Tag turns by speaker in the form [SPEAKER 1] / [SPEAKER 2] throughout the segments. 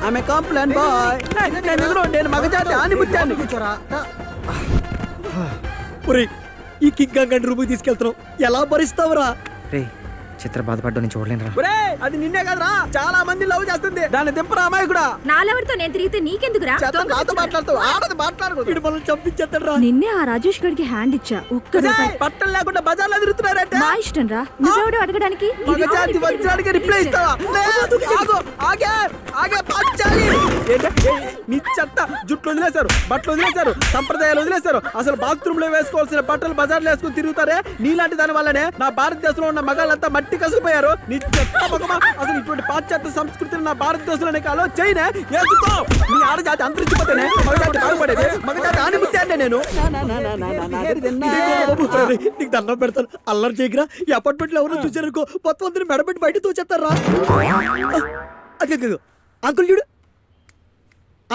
[SPEAKER 1] ఆమె Complan bye. నేను మగజాతి ఆనిముత్యాన్ని.
[SPEAKER 2] ఈ కింగ్ కాంగ్ రూమ్ తీసుకెళ్తున్నాం, ఎలా భరిస్తావురా?
[SPEAKER 3] రే చిత్ర బాధపడ్డా నేను చూడలేనురా.
[SPEAKER 1] ఒరేయ్, అది నిన్నే కదరా, చాలా మంది లవ్ చేస్తుంది. దాన్ని దింపరా అమ్మాయి కూడా.
[SPEAKER 4] నాలెవరితో నేను తిరిగితే నీకెందుకురా?
[SPEAKER 1] నాతో మాట్లాడుతావు, ఆడది మాట్లాడకూడదు.
[SPEAKER 2] వీడు మనల్ని చంపించేస్తాడు.
[SPEAKER 4] నిన్నే ఆ రాజేష్ గడికి హ్యాండ్ ఇచ్చా, ఒక్క రూపాయి.
[SPEAKER 1] బట్టలు లేకుండా బజార్లో తిరుగుతున్నారంటే
[SPEAKER 4] మా ఇష్టం రా, నువ్వెవడో అడగడానికి.
[SPEAKER 1] మగజాతి వజ్రానికి రిప్లై ఇస్తావా? నీ చెత్త జుట్లు వదిలేశారు, బట్టలు వదిలేశారు, సంప్రదాయాలు వదిలేశారు. అసలు బాత్రూమ్ లో వేసుకోవాల్సిన బట్టలు బజార్లో వేసుకుని తిరుగుతారే. నీలాంటి దాని వల్లనే నా భారతదేశంలో ఉన్న మగాళ్ళంతా మట్టి కసిపోయారు. నీ చెత్త మగమా. అసలు ఇటువంటి పాశ్చాత్య సంస్కృతిని నా భారతదేశంలోనే కాలో చైనా వేసుకో. నీ ఆడజాతి అంతరించిపోతేనే మగజాతి బాగుపడేది. మగజాతి ఆనిముత్యాన్నే నేను.
[SPEAKER 2] నీకు దండం పెడతాను, అల్లరి చేయకురా. ఈ అపార్ట్మెంట్ లో ఎవరో చూసారనుకో, మొత్తం అందరిని మెడబెట్టి బయట తోచేస్తారా? అది అంకుల్ చూడు,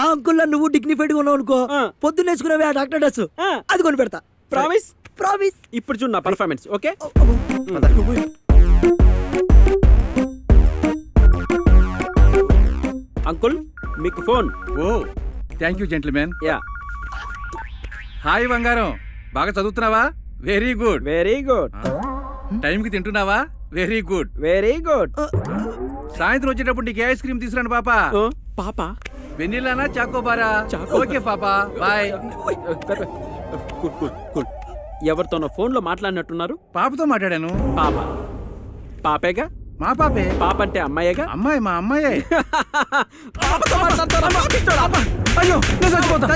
[SPEAKER 2] ఆ అంకుల్ నువ్వు డిగ్నిఫైడ్ గా ఉన్నావు అనుకో, పొద్దున్న వేసుకున్నావే ఆ డాక్టర్ డ్రెస్, అది కొని పెడతా.
[SPEAKER 1] ప్రామిస్?
[SPEAKER 2] ప్రామిస్.
[SPEAKER 1] ఇప్పుడు చూడు నా పర్ఫార్మెన్స్. ఓకే అంకుల్, మీకు phone.
[SPEAKER 5] Oh thank you gentleman.
[SPEAKER 1] Yeah,
[SPEAKER 5] hi బంగారం, బాగా చదువుతున్నావా? Very good.
[SPEAKER 1] Very good.
[SPEAKER 5] టైంకి తింటున్నావా? Very good.
[SPEAKER 1] Very good.
[SPEAKER 5] సాయంత్రం వచ్చేటప్పుడు నీకు ఏ ఐస్ క్రీమ్ తీసుకురాను పాప.
[SPEAKER 1] పాప
[SPEAKER 5] వెనిలానా చాకోబారా? ఓకే పాప, బాయ్.
[SPEAKER 1] ఎవరితోనో ఫోన్ లో మాట్లాడినట్టున్నారు.
[SPEAKER 5] పాపతో మాట్లాడాను.
[SPEAKER 1] పాప పాపేగా?
[SPEAKER 5] మా పాపే.
[SPEAKER 1] పాప అంటే అమ్మాయేగా?
[SPEAKER 5] అమ్మాయి, మా అమ్మాయే.
[SPEAKER 1] పాపతో మాట్లాడతారా?
[SPEAKER 5] అయ్యో నేను చచ్చిపోతా.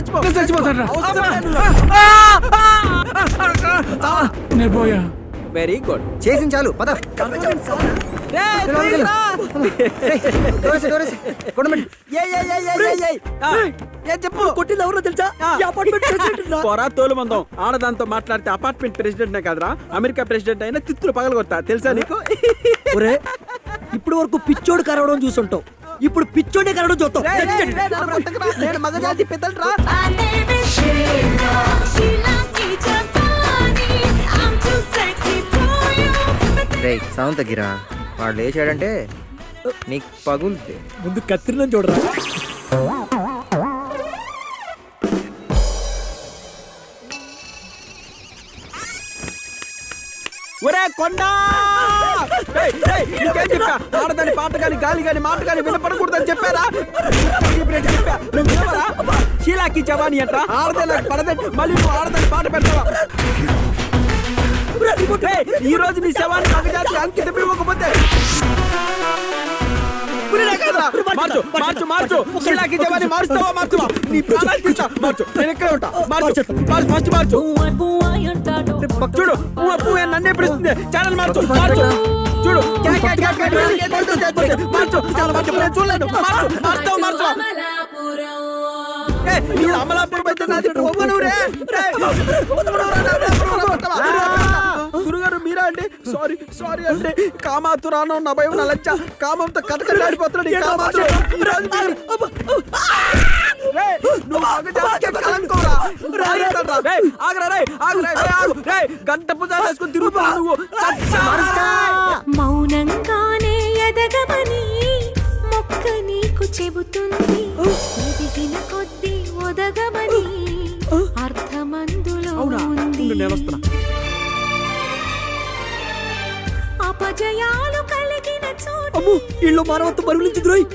[SPEAKER 5] నేను పోయా.
[SPEAKER 1] Very good.
[SPEAKER 3] చేసింది చాలు, పద.
[SPEAKER 1] చెప్పు.
[SPEAKER 2] కొట్టింది ఎవరో తెలుసా? ఈ అపార్ట్మెంట్ ప్రెసిడెంట్ రా.
[SPEAKER 1] పొరా తోలు మందం. ఆడదాంతో మాట్లాడితే అపార్ట్మెంట్ ప్రెసిడెంట్ నే కాదురా, అమెరికా ప్రెసిడెంట్ అయినా తిత్తులు పగలగొడతా. తెలుసా నీకు?
[SPEAKER 2] ఒరే, ఇప్పుడు వరకు పిచ్చోడు కరవడం చూసుంటావు, ఇప్పుడు పిచ్చోడే కరవడం చూస్తావు.
[SPEAKER 1] నేను మగజాతి పెద్దలరా.
[SPEAKER 3] రే సౌండ్ తగ్గిరా, వాడు లేచాడంటే నీకు పగులుద్ది.
[SPEAKER 2] ముందు కత్తిరిలో చూడరా.
[SPEAKER 1] ఒరే కొండ, ఆడదాని పాట గాని గాలి గాని మాట గాని వినపడకూడదని చెప్పారా? షీలాకి జవాని అంట. ఆడదాని పడదండి, మళ్ళీ నువ్వు ఆడదాని పాట పెడతావా? ఈ రోజు నీ శవాన్ని మగజాతి అంకితం ఇవ్వకపోతే మార్చు మార్చు మార్చు. షీలాకి జవాని మారుస్తావా? మార్చువా? నీ ప్రాణాలు తీస్తా. మార్చు, నేను ఇక్కడే ఉంటా. మార్చు, ఫస్ట్ మార్చు. చూడు, పువ్వు నన్నే పిలుస్తుంది. ఛానల్ మార్చు, మార్చు. చూడు, మార్చు, చాలా మార్చు. చూడలేదు. మార్చు, మార్చావు, మార్చు. అమలాపురం అయితే నాది ఒమ్మనూరే. గురుగారు మీరా అండి? సారీ సారీ అండి. కామాతురాను నా భయం, నా లజ్జ. కామంతో కథకలాడిపోతున్నాడు. గంట పూజ వేసుకుని తిరుగుతున్నావు నువ్వు.
[SPEAKER 4] మౌనంగానే ఎదగమని మొక్క నీకు చెబుతుంది, ఎదిగిన కొద్ది ఒదగమని అర్థమందులో ఉంది. అపజయాలు కలిగిన చోటు
[SPEAKER 2] ఇల్లు మానవత్వం బరువులించి ద్రోహి.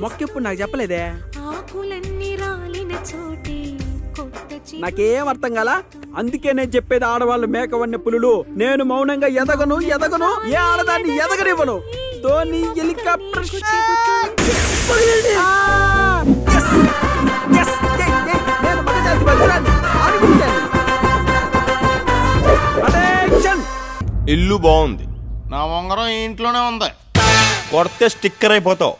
[SPEAKER 1] మొక్కెప్పుడు నాకు చెప్పలేదే.
[SPEAKER 4] ఆకులన్నీ రాలిన చోటే కొత్త
[SPEAKER 1] నాకేం అర్థం కాల. అందుకే నేను చెప్పేది, ఆడవాళ్ళు మేకవన్న పులులు. నేను మౌనంగా ఎదగను ఎదగను, ఏ ఆడదాన్ని ఎదగనివ్వను. ధోని హెలికాప్టర్.
[SPEAKER 6] ఇల్లు బాగుంది, నా ఉంగరం ఈ ఇంట్లోనే ఉంది.
[SPEAKER 7] కొడితే స్టిక్కర్ అయిపోతావు.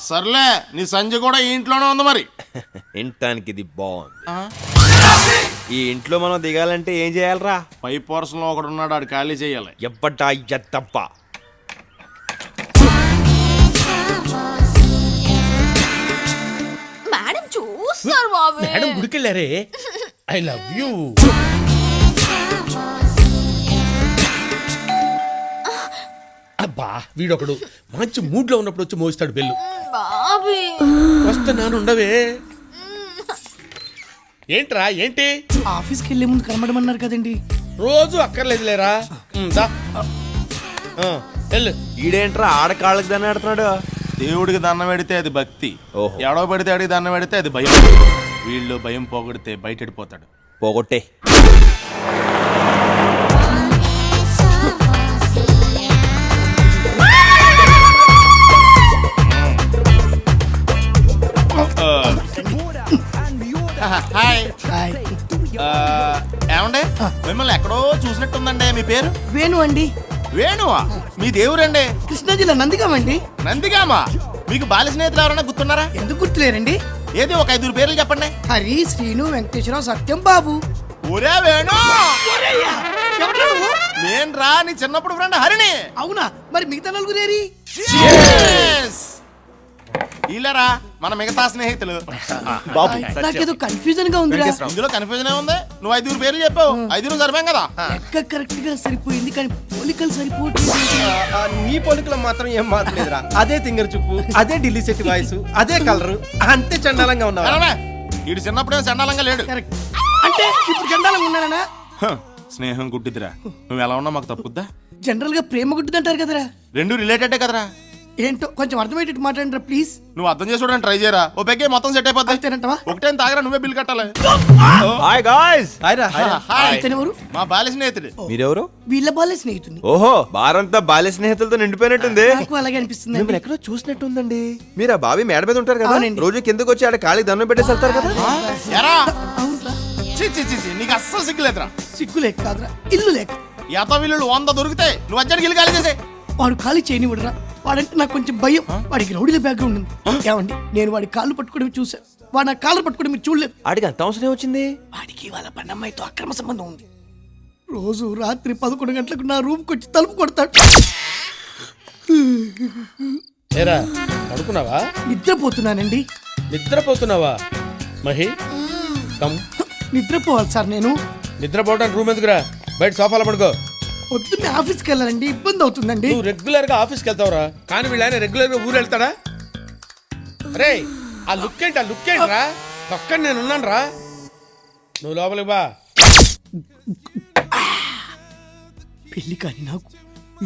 [SPEAKER 6] సర్లే, నీ సంజయ్ కూడా ఈ ఇంట్లోనే ఉంది. మరి
[SPEAKER 7] ఇంటానికి ఇది బాగుంది. ఈ ఇంట్లో మనం దిగాలంటే ఏం చేయాలరా?
[SPEAKER 6] పై పోర్షన్ లో ఒకడు ఉన్నాడు, ఆడు ఖాళీ చేయాలి.
[SPEAKER 7] ఎవ్వటా ఎత్తప్ప.
[SPEAKER 4] మేడం చూస్తారు బాబు.
[SPEAKER 8] మేడం గుడికెళ్ళారే. I love you. అబ్బా, వీడొకడు మంచి మూడ్ లో ఉన్నప్పుడు వచ్చి మోస్తాడు బెల్లు.
[SPEAKER 4] బాబీ
[SPEAKER 8] వస్తున్నాను ఉండవే. ఏంట్రా ఏంటి?
[SPEAKER 2] ఆఫీస్కి వెళ్ళే ముందు కనబడమన్నారు కదండి.
[SPEAKER 8] రోజు అక్కర్లేదులేరా. దా వెళ్ళు.
[SPEAKER 7] ఈడేంట్రా ఆడకాళ్ళకి దాన్ని ఆడుతున్నాడు.
[SPEAKER 6] దేవుడికి దండం పెడితే అది భక్తి,
[SPEAKER 7] ఓహో.
[SPEAKER 6] ఎడవ పెడితే అడిగి దండం పెడితే అది భయం. వీళ్ళు భయం పోగొడితే బయట వెళ్ళిపోతాడు.
[SPEAKER 7] పోగొట్టే.
[SPEAKER 6] హాయ్.
[SPEAKER 2] హాయ్.
[SPEAKER 6] ఏమండే మిమ్మల్ని ఎక్కడో చూసినట్టుందండి. మీ పేరు?
[SPEAKER 2] వేణు అండి.
[SPEAKER 6] వేణువా? మీ దేవురండి?
[SPEAKER 2] కృష్ణా జిల్లా నందిగామండి.
[SPEAKER 6] నందిగామా? మీకు బాల్య స్నేహితులు ఎవరన్నా గుర్తున్నారా?
[SPEAKER 2] ఎందుకు గుర్తులేరండి?
[SPEAKER 6] ఏది ఒక 5 పేర్లు చెప్పండి.
[SPEAKER 2] హరి, శ్రీను, వెంకటేశ్వరరావు, సత్యం, బాబు.
[SPEAKER 6] ఒరే వేణు,
[SPEAKER 2] ఎవరు నువ్వు?
[SPEAKER 6] నేను రా నీ చిన్నప్పుడు ఫ్రెండ్ హరిని.
[SPEAKER 2] అవునా? మరి మిగతా నలుగురేరి?
[SPEAKER 6] ఇల్లరా మన మిగతా స్నేహితులు.
[SPEAKER 2] నాకేదో కన్ఫ్యూజన్ గా ఉందిరా.
[SPEAKER 6] ఇందులో కన్ఫ్యూజన్ ఉంది. నువ్వు 5 పేర్లు చెప్పావు, 5 సరిపోయాం కదా.
[SPEAKER 2] లెక్క కరెక్ట్ గా సరిపోయింది కానీ పోలికలు సరిపోవట్లేదు.
[SPEAKER 1] నీ పొలికలు మాత్రం ఏం మాత్రలేదురా. అదే తింగర్ చూపు, అదే ఢిల్లీ సెట్ వాయిస్, అదే కలర్, అంతే చండాలంగా ఉన్నావు.
[SPEAKER 6] వీడు చిన్నప్పుడే చండాలంగా లేడు.
[SPEAKER 2] కరెక్ట్. అంటే ఇప్పుడు చండాలంగా ఉన్నానా?
[SPEAKER 6] హ, స్నేహం గుడ్డిదిరా. నువ్వు ఎలా ఉన్నా మాకు తప్పుద్దా?
[SPEAKER 2] జనరల్ గా ప్రేమ గుడ్డిదంటారు కదరా.
[SPEAKER 6] రెండు రిలేటెడ్ కదరా.
[SPEAKER 2] ఏంటో కొంచెం అర్థమయ్యేటట్టు మాట్లాడరా ప్లీజ్.
[SPEAKER 6] నువ్వు అర్థం చేసుకోవడానికి ట్రై చేయరా. ఓ పెగ్గే మొత్తం సెట్ అయిపోద్ది.
[SPEAKER 2] అంతేనంటావా?
[SPEAKER 6] ఒకటేం తాగరా, నువ్వే బిల్ కట్టాలి.
[SPEAKER 7] Hi guys.
[SPEAKER 6] హాయ్.
[SPEAKER 2] ఇతనెవరు?
[SPEAKER 6] మా బాల్య స్నేహితుడు.
[SPEAKER 7] మీరెవరు?
[SPEAKER 2] వీళ్ళ బాలే స్నేహితుని.
[SPEAKER 7] ఓహో, బారంతా బాల్య స్నేహితులతో నిండిపోయినట్టుంది.
[SPEAKER 2] నాకు అలాగే అనిపిస్తుంది.
[SPEAKER 7] మిమ్మల్ని ఎక్కడో చూసినట్టుందండి. మీరు ఆ బావి మేడ మీద ఉంటారు కదా,
[SPEAKER 2] అవునండి.
[SPEAKER 7] రోజు కిందకు వచ్చి ఆడ ఖాళీ దండం పెట్టేసి వెళ్తారు కదా.
[SPEAKER 6] ఎరా
[SPEAKER 2] అవునరా?
[SPEAKER 6] చి చి చి చి, నీకు అస్సలు సిగ్గులేదురా.
[SPEAKER 2] సిగ్గు లేక కాదురా, ఇల్లు లేక.
[SPEAKER 6] యాత వీళ్ళు 100 దొరికితే నువ్వు అజ్జడికి ఇల్లు ఖాళీ చేసే.
[SPEAKER 2] వాడు ఖాళీ చేయనివ్వడరా. వాడంటే నాకు కొంచెం భయం. వాడికి రౌడీల బ్యాక్గ్రౌండ్ ఉంది. ఏమండి, నేను వాడి కాళ్ళు పట్టుకోవడం చూసా. వాడు నా కాళ్ళు పట్టుకోవడం మీరు చూడలేదు.
[SPEAKER 7] ఆడికి అంత అవసరం వచ్చింది.
[SPEAKER 2] వాడికి వాళ్ళ పన్నమ్మాయితో అక్రమ సంబంధం ఉంది. రోజు రాత్రి 11 గంటలకు నా రూమ్కి వచ్చి తలుపు కొడతాడు.
[SPEAKER 8] ఏరా పడుకున్నావా?
[SPEAKER 2] నిద్రపోతున్నానండి.
[SPEAKER 8] నిద్రపోతున్నావా? మహి కమ్.
[SPEAKER 2] నిద్రపోవాలి సార్ నేను.
[SPEAKER 8] నిద్రపోవడానికి రూమ్ ఎందుకురా? బయట సోఫాలో పడుకో.
[SPEAKER 2] పొద్దున్నే ఆఫీస్కి వెళ్ళాలండి, ఇబ్బంది అవుతుందండి.
[SPEAKER 8] నువ్వు రెగ్యులర్ గా ఆఫీస్కి వెళ్తావురా, కానీ వీళ్ళైనా రెగ్యులర్ గా ఊరు వెళ్తాడా? రే ఆ లుక్ ఏంటి? ఆ లుక్ ఏంట్రా? పక్కన నేను ఉన్నాను రా. నువ్వు లోపలికి బా.
[SPEAKER 2] పెళ్లి కానీ నాకు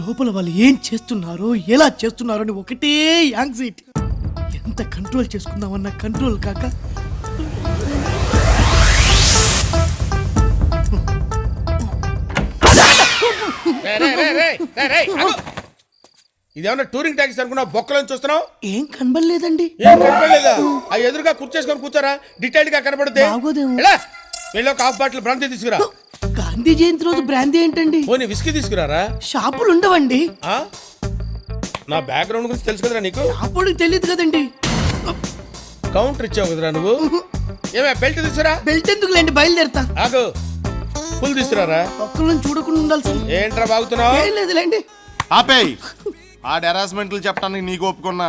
[SPEAKER 2] లోపల వాళ్ళు ఏం చేస్తున్నారో ఎలా చేస్తున్నారో అని ఒకటే యాంగ్జైటీ. ఎంత కంట్రోల్ చేసుకుందామన్నా కంట్రోల్ కాక
[SPEAKER 8] ఇదేమన్నా టూరింగ్ ట్యాక్సీ అనుకున్నా? బొక్కలను చూస్తున్నావు?
[SPEAKER 2] ఏం కనబడలేదండి.
[SPEAKER 8] ఏం కనపడలేదా? ఆ ఎదురుగా కూర్చేసుకొని కూర్చోరా, డీటెయిల్డ్ గా కనపడుతుంది.
[SPEAKER 2] బాగోదేమో.
[SPEAKER 8] వెళ్ళి ఒక హాఫ్ బాటిల్ బ్రాంతి తీసుకురా.
[SPEAKER 2] గాంధీ జయంతి రోజు బ్రాందీ ఏంటండి?
[SPEAKER 8] పోనీ విస్కీ తీసుకురారా.
[SPEAKER 2] షాపులు ఉండవండి.
[SPEAKER 8] ఆ? నా బ్యాక్గ్రౌండ్ గురించి తెలుసు కదరా నీకు.
[SPEAKER 2] అప్పుడు తెలియదు కదండి.
[SPEAKER 8] కౌంటర్ ఇచ్చావు కదరా నువ్వు. ఏమే బెల్ట్ తీసుకురా.
[SPEAKER 2] బెల్ట్ ఎందుకు లేండి, బయలుదేరతా.
[SPEAKER 8] ఆగు, ఫుల్ తీసుకురారా.
[SPEAKER 2] ఒక్కళ్ళని చూడకుండా ఉండాల్సింది.
[SPEAKER 8] ఏంట్రా బాగుతున్నావు?
[SPEAKER 2] ఏం లేదులేండి.
[SPEAKER 6] ఆపేయ్. ఆ హెరాస్మెంట్లు చెప్పడానికి నీకు ఒప్పుకున్నా,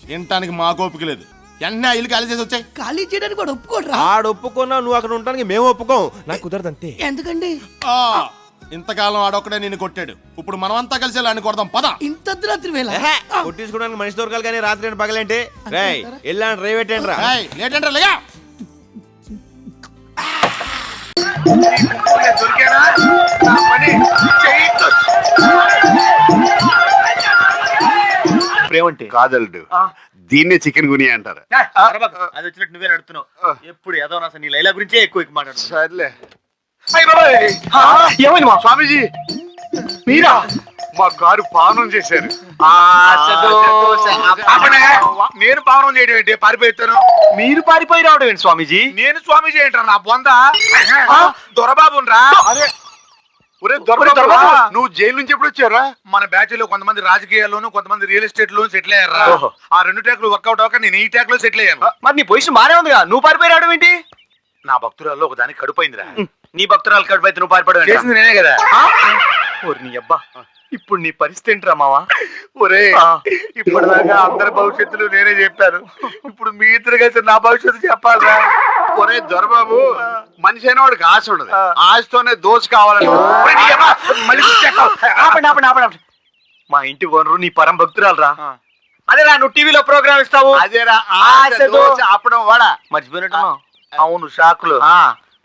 [SPEAKER 6] వినటానికి మాకు ఓపిక లేదు. వెంటనే ఆ ఇల్లు ఖాళీ చేసి వచ్చాయి.
[SPEAKER 2] ఖాళీ చేయడానికి కూడా ఒప్పుకోడ్రా.
[SPEAKER 7] ఆడు ఒప్పుకున్నా నువ్వు అక్కడ ఉండడానికి మేము ఒప్పుకోం. నాకు కుదరదు అంతే.
[SPEAKER 2] ఎందుకండి?
[SPEAKER 6] ఇంతకాలం ఆడొక్కడే నిన్ను కొట్టాడు. ఇప్పుడు మనమంతా కలిసి వెళ్ళి కొడదాం పద.
[SPEAKER 2] ఇంత అర్ధరాత్రి వేళ
[SPEAKER 7] కొట్టించుకోవడానికి మనిషి దొరకాలి కానీ రాత్రి ఏంటి పగలేంటి? రేయ్ వెళ్ళాను రేవ్ పెట్టండి రా.
[SPEAKER 6] లేట్ అంటే లేగా.
[SPEAKER 9] ప్రేమంటే కాదల్డు, దీన్నే చికెన్ గునియా అంటారు.
[SPEAKER 5] అది వచ్చినట్టు నువ్వే నడుతున్నావు. ఎప్పుడు ఏదో నీ లైలా గురించే ఎక్కువ మాట్లాడు.
[SPEAKER 9] సర్లే. ఏమైంది మా స్వామీజీ? మీరా? మా కారు పావనం చేశారు. నేను పావనం చేయడం ఏంటి? పారిపోతాను.
[SPEAKER 5] మీరు పారిపోయి రావడం ఏంటి స్వామీజీ?
[SPEAKER 9] నేను స్వామీజీ ఏంటారు? నా బొంద దొరబాబు రా. అదే ఒరే దొరబాబు, నువ్వు జైలు నుంచి ఎప్పుడు వచ్చారా? మన బ్యాచ్ లో కొంతమంది రాజకీయాల్లోను, కొంతమంది రియల్ ఎస్టేట్ లోను సెటిల్ అయ్యారా. ఆ 2 ట్యాక్లు వర్కౌట్ అవ్వక నేను ఈ ట్యాక్ లో సెటిల్ అయ్యాను.
[SPEAKER 5] మరి నీ పొజిషన్ బానే ఉందిగా, నువ్వు పారిపోయి రావడం ఏంటి?
[SPEAKER 9] నా భక్తురాల్లో ఒక దానికి కడుపోయిందిరా.
[SPEAKER 5] నీ భక్తురాలు కడుపైతే నువ్వు పారిపోవడం
[SPEAKER 9] చేసింది నేనే కదా.
[SPEAKER 5] నీ అబ్బా, ఇప్పుడు నీ పరిస్థితి ఏంట్రా మావా?
[SPEAKER 9] ఒరే ఇప్పటిదాకా అందరి భవిష్యత్తులు నేనే చెప్పాను. ఇప్పుడు మీ ఇద్దరు కలిసి నా భవిష్యత్తు చెప్పాలరా. ఒరే దొరబాబు, మనిషి అయిన వాడికి ఆశ ఉండదు, ఆశతోనే దోష కావాలని.
[SPEAKER 5] మా ఇంటి ఓనరు నీ పరం భక్తురాలు రా. అదేరా నువ్వు టీవీలో ప్రోగ్రామ్ ఇస్తావు
[SPEAKER 9] అదేరా
[SPEAKER 5] ఆశ దోశ
[SPEAKER 9] అప్పడం వాడా
[SPEAKER 5] మర్చిపోయినట్టున్నావు
[SPEAKER 9] అవును షాకులు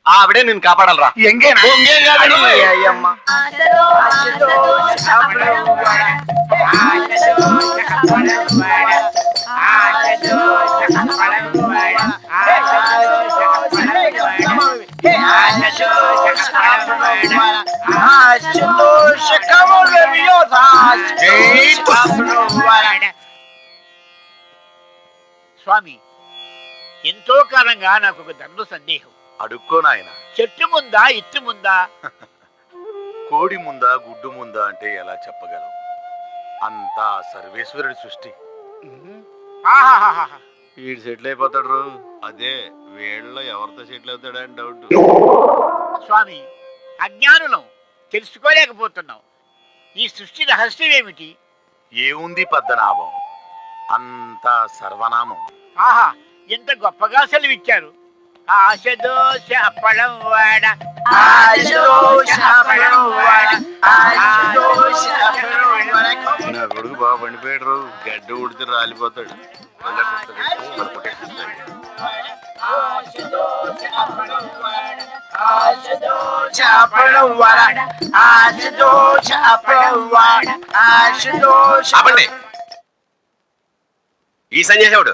[SPEAKER 5] ఆవిడే నేను కాపాడాలరా
[SPEAKER 9] ఎంగేనా
[SPEAKER 5] ఇంకేం కాదండి. అయ్యమ్మ
[SPEAKER 10] స్వామి, ఎంతో కాలంగా నాకు ఒక దండు సందేహం.
[SPEAKER 9] అడుక్కో నాయన.
[SPEAKER 10] చెట్టు ముందా ఇట్టు ముందా?
[SPEAKER 9] కోడి ముందా గుడ్డు ముందా అంటే ఎలా చెప్పగలం? అంతా సర్వేశ్వరుడి సృష్టి.
[SPEAKER 10] ఆహాహాహా.
[SPEAKER 7] వీడు సెటిల్ అయిపోతాడు. అదే వీళ్ళలో ఎవరితో సెటిల్ అవుతాడని డౌట్.
[SPEAKER 10] స్వామి, అజ్ఞానులం, తెలుసుకోలేకపోతున్నాం. ఈ సృష్టి రహస్యం ఏమిటి?
[SPEAKER 9] ఏముంది పద్మనాభం, అంతా సర్వనామం.
[SPEAKER 10] ఆహా, ఎంత గొప్పగా సెలవిచ్చారు. ఆశ దోశ అప్పడం వాడ, ఆశ దోశ అప్పడం వాడ, ఆశ దోశ అప్పడం వాడ.
[SPEAKER 7] నా కొడుకు బాగా పండిపోయాడు. గడ్డ ఉడితే రాలిపోతాడు.
[SPEAKER 5] ఈ సన్యాసేవుడు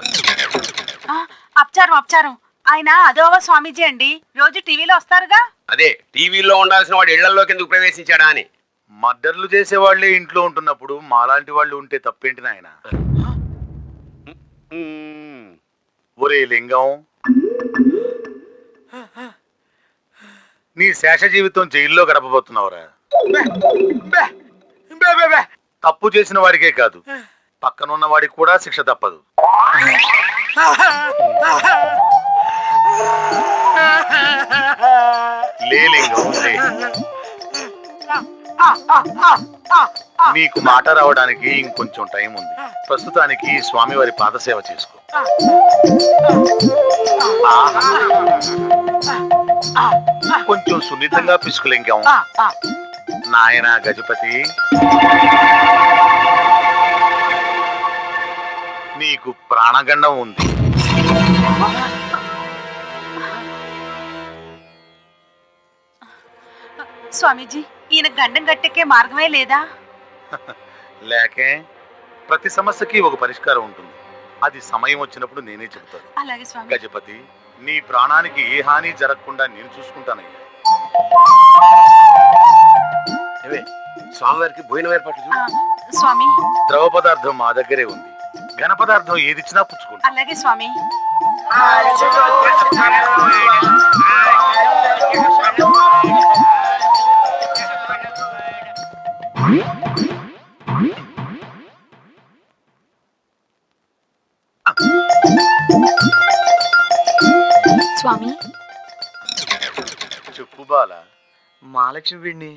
[SPEAKER 4] అప్చారం అప్చారం. ఆయన అదోవ స్వామీజీ అండి, రోజు టీవీలో వస్తారుగా.
[SPEAKER 5] అదే టీవీలో ఉండాల్సిన వాడు ఇళ్లలోకి ఎందుకు ప్రవేశించాడా అని.
[SPEAKER 9] మర్డర్లు చేసే వాళ్ళే ఇంట్లో ఉంటున్నప్పుడు మాలాంటి వాళ్ళు ఉంటే తప్పేంటి నాయన? ఒరే లింగం, నీ శేష జీవితం జైల్లో గడపబోతున్నావురా. తప్పు చేసిన వాడికే కాదు, పక్కనున్న వాడికి కూడా శిక్ష తప్పదు. లే లింగం లే. నీకు మాట రావడానికి ఇంకొంచెం టైం ఉంది. ప్రస్తుతానికి స్వామివారి పాదసేవ చేసుకో. కొంచెం సున్నితంగా పిసుకులింగం. నాయన గజపతి, నీకు ప్రాణగండం ఉంది.
[SPEAKER 4] స్వామీజీ, ఈయన గండం గట్టెక్కే మార్గమే లేదా?
[SPEAKER 9] లేకే, ప్రతి సమస్యకి ఒక పరిష్కారం ఉంటుంది. అది సమయం వచ్చినప్పుడు నేనే చెబుతాను.
[SPEAKER 4] అలాగే స్వామి.
[SPEAKER 9] గజపతి, నీ ప్రాణానికి ఏ హాని జరగకుండా నేను చూసుకుంటానయ్యా.
[SPEAKER 5] స్వామివారికి భోజనం ఏర్పాట్లు చూడు.
[SPEAKER 4] స్వామి.
[SPEAKER 9] ద్రవ పదార్థం మా దగ్గరే ఉంది. ఘన పదార్థం ఏదిచ్చినా పుచ్చుకుంటా.
[SPEAKER 4] అలాగే స్వామి. స్వామి.
[SPEAKER 9] చెప్పు బాల.
[SPEAKER 5] మహాలక్ష్మి వీడిని